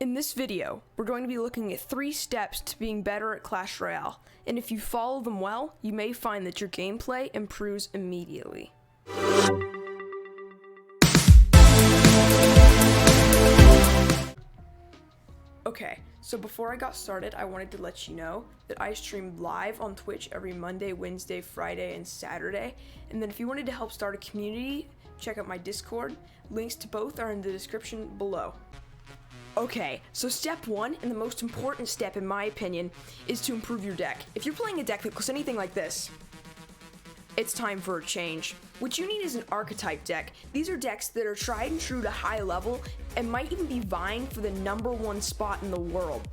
In this video, we're going to be looking at 3 steps to being better at Clash Royale, and if you follow them well, you may find that your gameplay improves immediately. Okay, so before I got started, I wanted to let you know that I stream live on Twitch every Monday, Wednesday, Friday, and Saturday, and then if you wanted to help start a community, check out my Discord. Links to both are in the description below. Okay, so step 1, and the most important step in my opinion, is to improve your deck. If you're playing a deck that looks anything like this, it's time for a change. What you need is an archetype deck. These are decks that are tried and true to high level and might even be vying for the #1 spot in the world.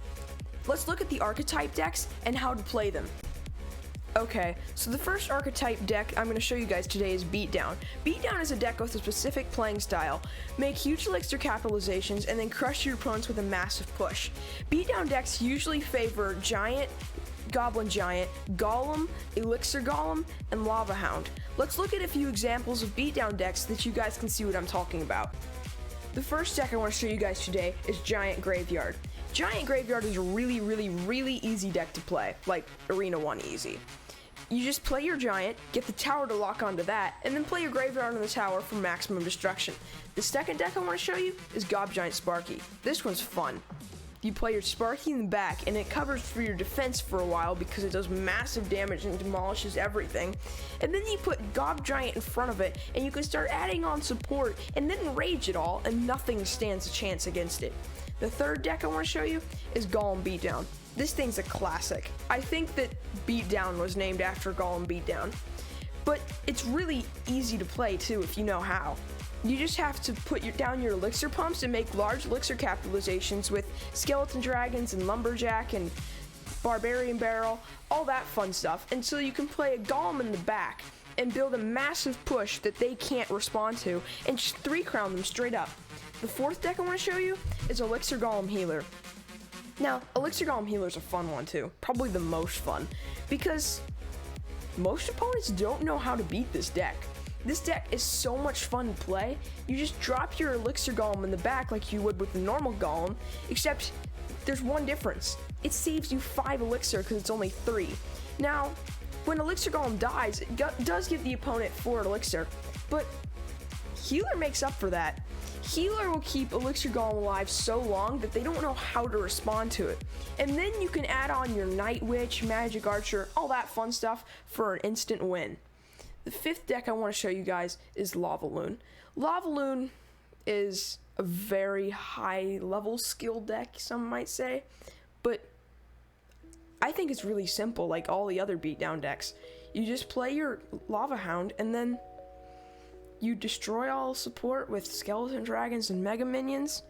Let's look at the archetype decks and how to play them. Okay, so the first archetype deck I'm going to show you guys today is Beatdown. Beatdown is a deck with a specific playing style. Make huge elixir capitalizations and then crush your opponents with a massive push. Beatdown decks usually favor Giant, Goblin Giant, Golem, Elixir Golem, and Lava Hound. Let's look at a few examples of Beatdown decks so that you guys can see what I'm talking about. The first deck I want to show you guys today is Giant Graveyard. Giant Graveyard is a really easy deck to play, like Arena 1 easy. You just play your Giant, get the tower to lock onto that, and then play your Graveyard on the tower for maximum destruction. The second deck I want to show you is Gob Giant Sparky. This one's fun. You play your Sparky in the back, and it covers for your defense for a while because it does massive damage and demolishes everything. And then you put Gob Giant in front of it, and you can start adding on support, and then rage it all, and nothing stands a chance against it. The third deck I want to show you is Golem Beatdown. This thing's a classic. I think that Beatdown was named after Golem Beatdown. But it's really easy to play too if you know how. You just have to put down your elixir pumps and make large elixir capitalizations with skeleton dragons and lumberjack and barbarian barrel, all that fun stuff. And so you can play a golem in the back and build a massive push that they can't respond to and just 3-crown them straight up. The fourth deck I want to show you is Elixir Golem Healer. Now, Elixir Golem Healer is a fun one too, probably the most fun, because most opponents don't know how to beat this deck. This deck is so much fun to play. You just drop your Elixir Golem in the back like you would with a normal Golem, except there's one difference. It saves you 5 elixir because it's only 3. Now, when Elixir Golem dies, it does give the opponent 4 elixir, but Healer makes up for that. Healer will keep Elixir Golem alive so long that they don't know how to respond to it. And then you can add on your Night Witch, Magic Archer, all that fun stuff for an instant win. The fifth deck I want to show you guys is Lava Loon. Lava Loon is a very high level skill deck, some might say, but I think it's really simple like all the other beatdown decks. You just play your Lava Hound and then you destroy all support with skeleton dragons and mega minions.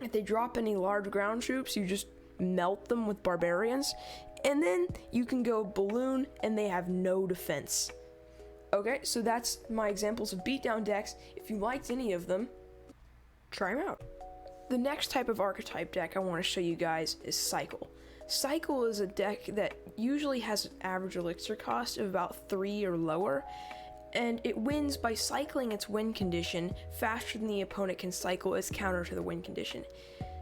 If they drop any large ground troops, you just melt them with barbarians. And then you can go balloon and they have no defense. Okay, so that's my examples of beatdown decks. If you liked any of them, try them out. The next type of archetype deck I want to show you guys is Cycle. Cycle is a deck that usually has an average elixir cost of about 3 or lower, and it wins by cycling its win condition faster than the opponent can cycle its counter to the win condition.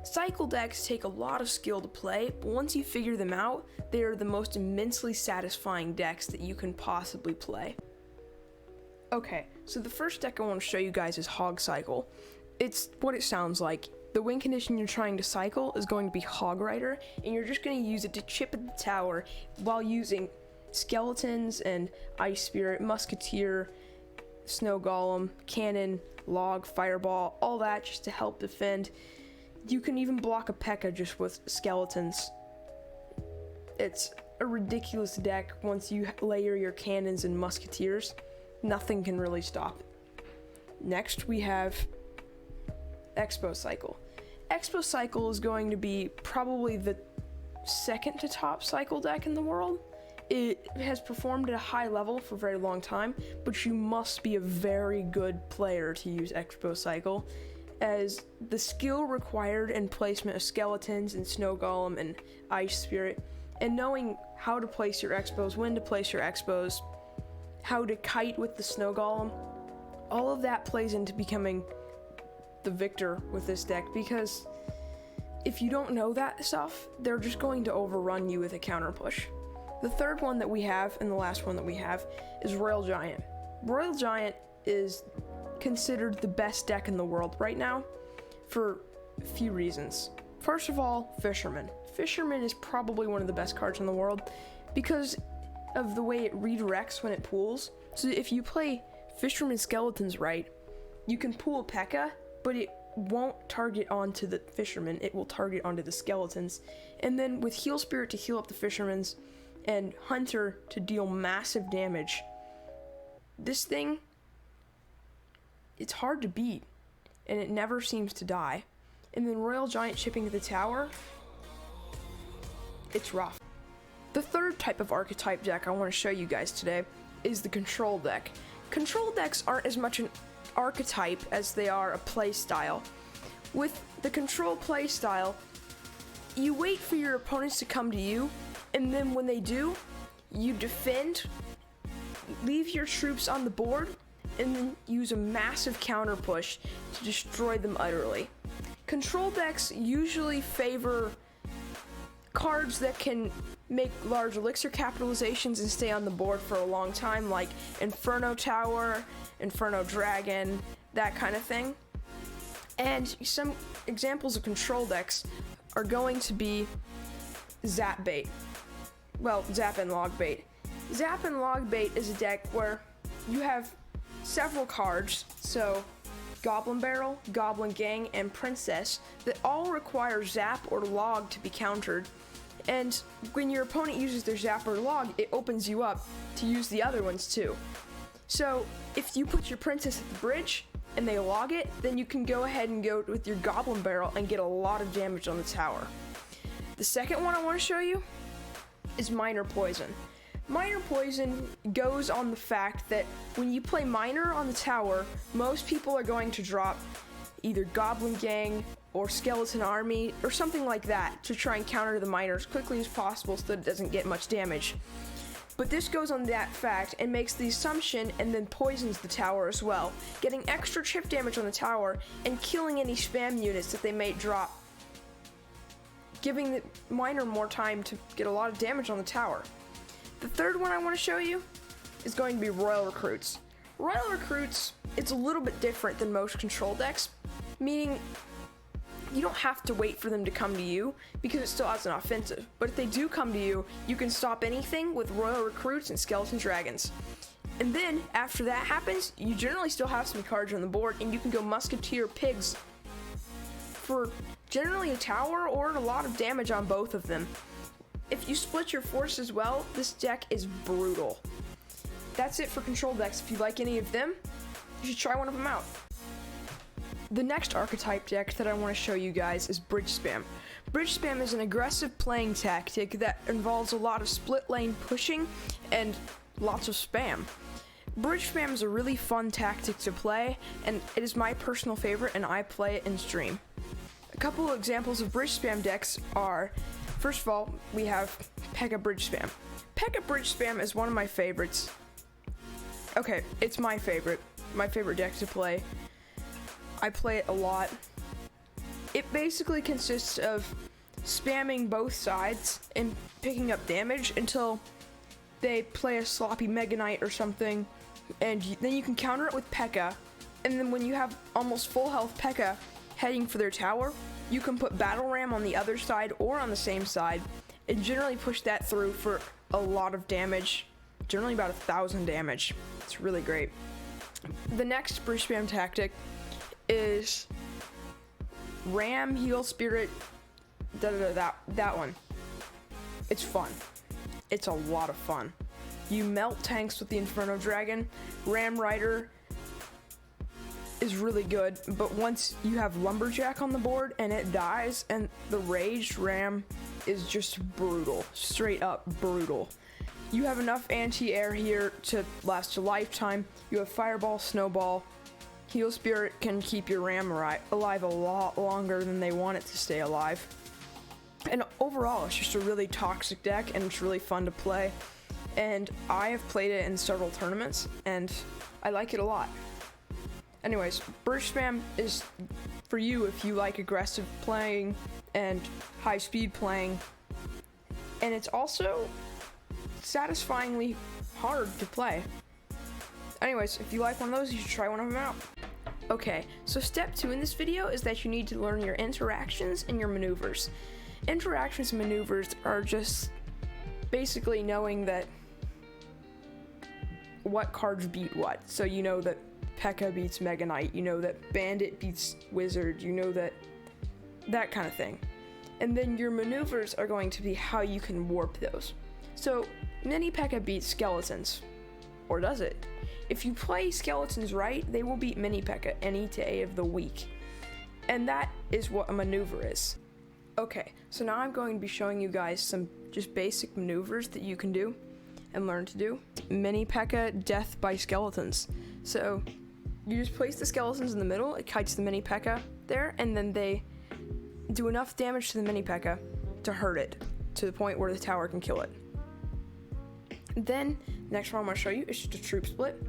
Cycle decks take a lot of skill to play, but once you figure them out, they are the most immensely satisfying decks that you can possibly play. Okay, so the first deck I want to show you guys is Hog Cycle. It's what it sounds like. The win condition you're trying to cycle is going to be Hog Rider, and you're just going to use it to chip at the tower while using skeletons and Ice Spirit, Musketeer, Snow Golem, Cannon, Log, Fireball, all that just to help defend. You can even block a P.E.K.K.A just with skeletons. It's a ridiculous deck once you layer your cannons and musketeers. Nothing can really stop it. Next we have Expo Cycle. Expo Cycle is going to be probably the second to top cycle deck in the world. It has performed at a high level for a very long time, but you must be a very good player to use Expo Cycle, as the skill required and placement of skeletons and Snow Golem and Ice Spirit, and knowing how to place your expos, when to place your expos, how to kite with the Snow Golem, all of that plays into becoming the victor with this deck, because if you don't know that stuff, they're just going to overrun you with a counter push. The third one that we have, and the last one that we have, is Royal Giant. Royal Giant is considered the best deck in the world right now for a few reasons. First of all, Fisherman. Fisherman is probably one of the best cards in the world because of the way it redirects when it pools. So if you play Fisherman Skeletons right, you can pool P.E.K.K.A, but it won't target onto the Fisherman, it will target onto the Skeletons. And then with Heal Spirit to heal up the Fishermans and Hunter to deal massive damage, this thing, it's hard to beat, and it never seems to die. And then Royal Giant chipping the tower, it's rough. The third type of archetype deck I want to show you guys today is the control deck. Control decks aren't as much an archetype as they are a play style. With the control play style, you wait for your opponents to come to you, and then when they do, you defend, leave your troops on the board, and then use a massive counter push to destroy them utterly. Control decks usually favor cards that can make large elixir capitalizations and stay on the board for a long time, like Inferno Tower, Inferno Dragon, that kind of thing. And some examples of control decks are going to be Zap Bait. Well, Zap and Log Bait. Zap and Log Bait is a deck where you have several cards, so Goblin Barrel, Goblin Gang, and Princess, that all require Zap or Log to be countered. And when your opponent uses their Zap or Log, it opens you up to use the other ones too. So if you put your Princess at the bridge and they log it, then you can go ahead and go with your Goblin Barrel and get a lot of damage on the tower. The second one I want to show you is Minor Poison. Minor Poison goes on the fact that when you play Minor on the tower, most people are going to drop either Goblin Gang or Skeleton Army or something like that to try and counter the Minor as quickly as possible so that it doesn't get much damage. But this goes on that fact and makes the assumption and then poisons the tower as well, getting extra chip damage on the tower and killing any spam units that they may drop, giving the Minor more time to get a lot of damage on the tower. The third one I want to show you is going to be Royal Recruits. Royal Recruits, it's a little bit different than most control decks, meaning you don't have to wait for them to come to you because it still has an offensive. But if they do come to you, you can stop anything with Royal Recruits and Skeleton Dragons. And then after that happens, you generally still have some cards on the board and you can go Musketeer Pigs for generally a tower or a lot of damage on both of them. If you split your forces well, this deck is brutal. That's it for control decks. If you like any of them, you should try one of them out. The next archetype deck that I want to show you guys is Bridge Spam. Bridge Spam is an aggressive playing tactic that involves a lot of split lane pushing and lots of spam. Bridge Spam is a really fun tactic to play, and it is my personal favorite, and I play it in stream. A couple of examples of Bridge Spam decks are, first of all, we have P.E.K.K.A Bridge Spam. P.E.K.K.A Bridge Spam is one of my favorites. Okay, it's my favorite deck to play. I play it a lot. It basically consists of spamming both sides and picking up damage until they play a sloppy Mega Knight or something, and then you can counter it with P.E.K.K.A, and then when you have almost full health P.E.K.K.A heading for their tower, you can put Battle Ram on the other side or on the same side and generally push that through for a lot of damage, generally about 1,000 damage. It's really great. The next Bridge Spam tactic is Ram, Heal Spirit, that one. It's fun. It's a lot of fun. You melt tanks with the Inferno Dragon. Ram Rider is really good, but once you have Lumberjack on the board and it dies, and the Raged Ram is just brutal, straight up brutal. You have enough anti-air here to last a lifetime. You have Fireball, Snowball. Heal Spirit can keep your Ram alive a lot longer than they want it to stay alive. And overall, it's just a really toxic deck, and it's really fun to play. And I have played it in several tournaments, and I like it a lot. Anyways, Bridge Spam is for you if you like aggressive playing and high speed playing. And it's also satisfyingly hard to play. Anyways, if you like one of those, you should try one of them out. Okay, so step 2 in this video is that you need to learn your interactions and your maneuvers. Interactions and maneuvers are just basically knowing that what cards beat what. So you know that P.E.K.K.A beats Mega Knight, you know that Bandit beats Wizard, you know that kind of thing. And then your maneuvers are going to be how you can warp those. So Mini P.E.K.K.A beats Skeletons, or does it? If you play Skeletons right, they will beat Mini P.E.K.K.A any day of the week. And that is what a maneuver is. Okay, so now I'm going to be showing you guys some just basic maneuvers that you can do and learn to do. Mini P.E.K.K.A death by Skeletons. So you just place the Skeletons in the middle, it kites the Mini P.E.K.K.A there, and then they do enough damage to the Mini P.E.K.K.A to hurt it, to the point where the tower can kill it. Then, next one I'm going to show you is just a troop split.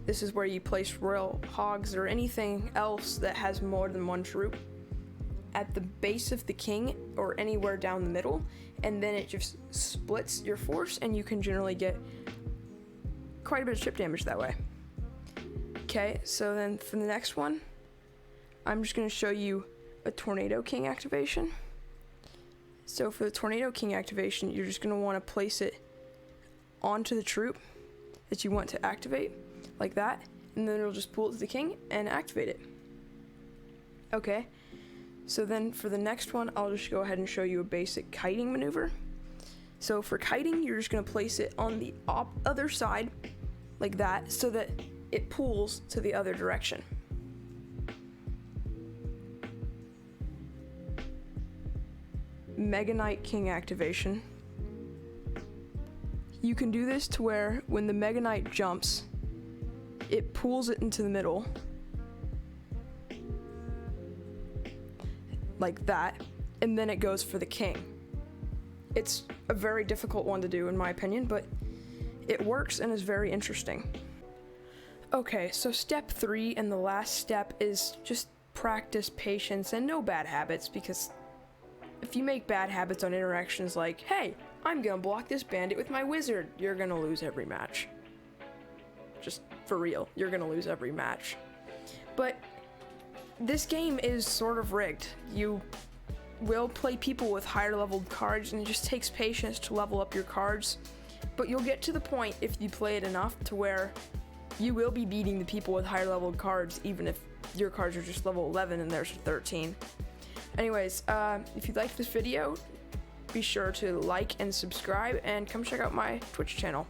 This is where you place royal hogs or anything else that has more than one troop at the base of the king or anywhere down the middle, and then it just splits your force and you can generally get quite a bit of chip damage that way. Okay, so then for the next one, I'm just going to show you a Tornado King activation. So for the Tornado King activation, you're just going to want to place it onto the troop that you want to activate, like that, and then it'll just pull it to the king and activate it. Okay, so then for the next one, I'll just go ahead and show you a basic kiting maneuver. So for kiting, you're just going to place it on the other side, like that, so that it pulls to the other direction. Mega Knight King activation. You can do this to where when the Mega Knight jumps, it pulls it into the middle, like that, and then it goes for the king. It's a very difficult one to do in my opinion, but it works and is very interesting. Okay, so step 3 and the last step is just practice patience and no bad habits, because if you make bad habits on interactions like, hey, I'm gonna block this bandit with my wizard, you're gonna lose every match. Just for real, you're gonna lose every match. But this game is sort of rigged. You will play people with higher leveled cards, and it just takes patience to level up your cards. But you'll get to the point, if you play it enough, to where you will be beating the people with higher leveled cards, even if your cards are just level 11 and theirs are 13. Anyways, if you liked this video, be sure to like and subscribe, and come check out my Twitch channel.